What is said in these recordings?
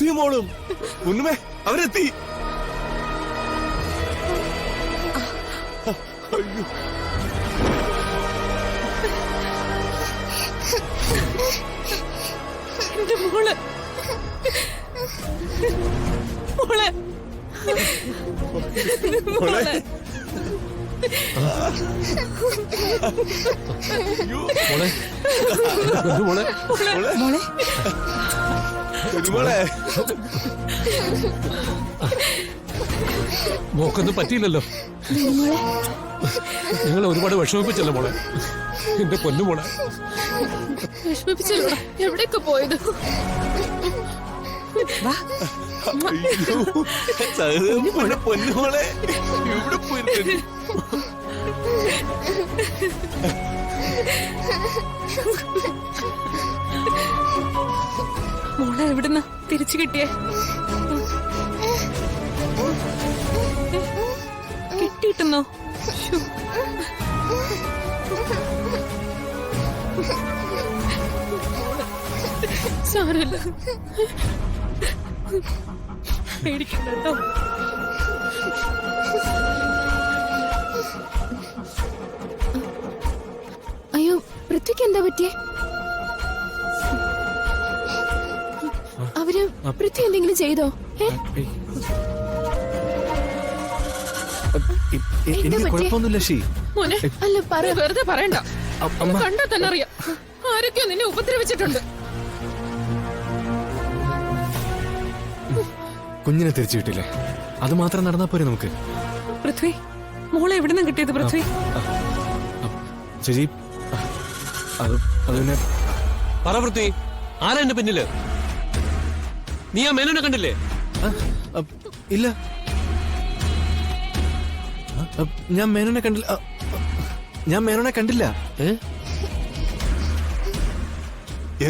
പൃഥ്വി മോളും ഉണ്ണുമേ അവരെത്തി. അയ്യോ എന്റെ മോള് മോളെ മോളെ മോളെ മോക്കൊന്നും പറ്റിയില്ലല്ലോ. നിങ്ങൾ ഒരുപാട് വിഷമിപ്പിച്ചല്ലോ മോളെ. എന്റെ പൊന്നു മോളെ വിഷമിപ്പിച്ചല്ലോ. എവിടെയൊക്കെ പോയത്? പൊന്നുമോളെ ഇവിടെ പോയിരുന്നു. മോളെ എവിടുന്ന തിരിച്ചു കിട്ടിയേ? കിട്ടിയിട്ടെന്നോ? സാരമില്ല, പേടിക്കണ്ട കേട്ടോ. അയ്യോ, പൃഥ്വിക്ക് എന്താ പറ്റിയേ? അവര് പൃഥ്വി എന്തെങ്കിലും ചെയ്തോ? കുഴപ്പമൊന്നുമില്ല ഷീ. മോനെ അല്ല പറ. വെറുതെ പറയണ്ട. കണ്ടാ തന്നെ അറിയാം ആരൊക്കെയോ നിന്നെ ഉപദ്രവിച്ചിട്ടുണ്ട്. കുഞ്ഞിനെ തിരിച്ചു കിട്ടില്ലേ? അത് മാത്രം നടന്നാ പോരെ നമുക്ക്. പൃഥ്വി മോളെ എവിടുന്ന് കിട്ടിയത്? പൃഥ്വി ചേച്ചി അത് പിന്നെ പറ പൃഥ്വി, ആരാ എന്റെ പിന്നില്? നീ ആ മേനോനെ കണ്ടില്ലേ? ഇല്ല, ഞാൻ മേനോനെ കണ്ടില്ല. ഞാൻ മേനോനെ കണ്ടില്ല.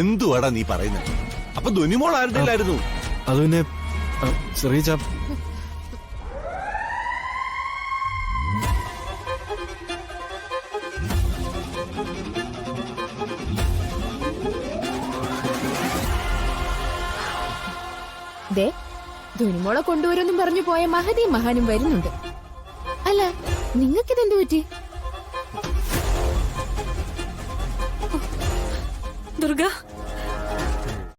എന്തുവാടാ നീ പറയുന്നത്? അപ്പൊ ധുനിമോൾ ആരുടെയിലായിരുന്നു? അത് പിന്നെ ചെറിയ ചാ ദേ, ധുനിമോളെ കൊണ്ടുവരുമെന്നും പറഞ്ഞു പോയ മഹതിയും മഹാനും വരുന്നുണ്ട്. അല്ല, നിങ്ങൾക്കിതെന്തു പറ്റി? ദുർഗ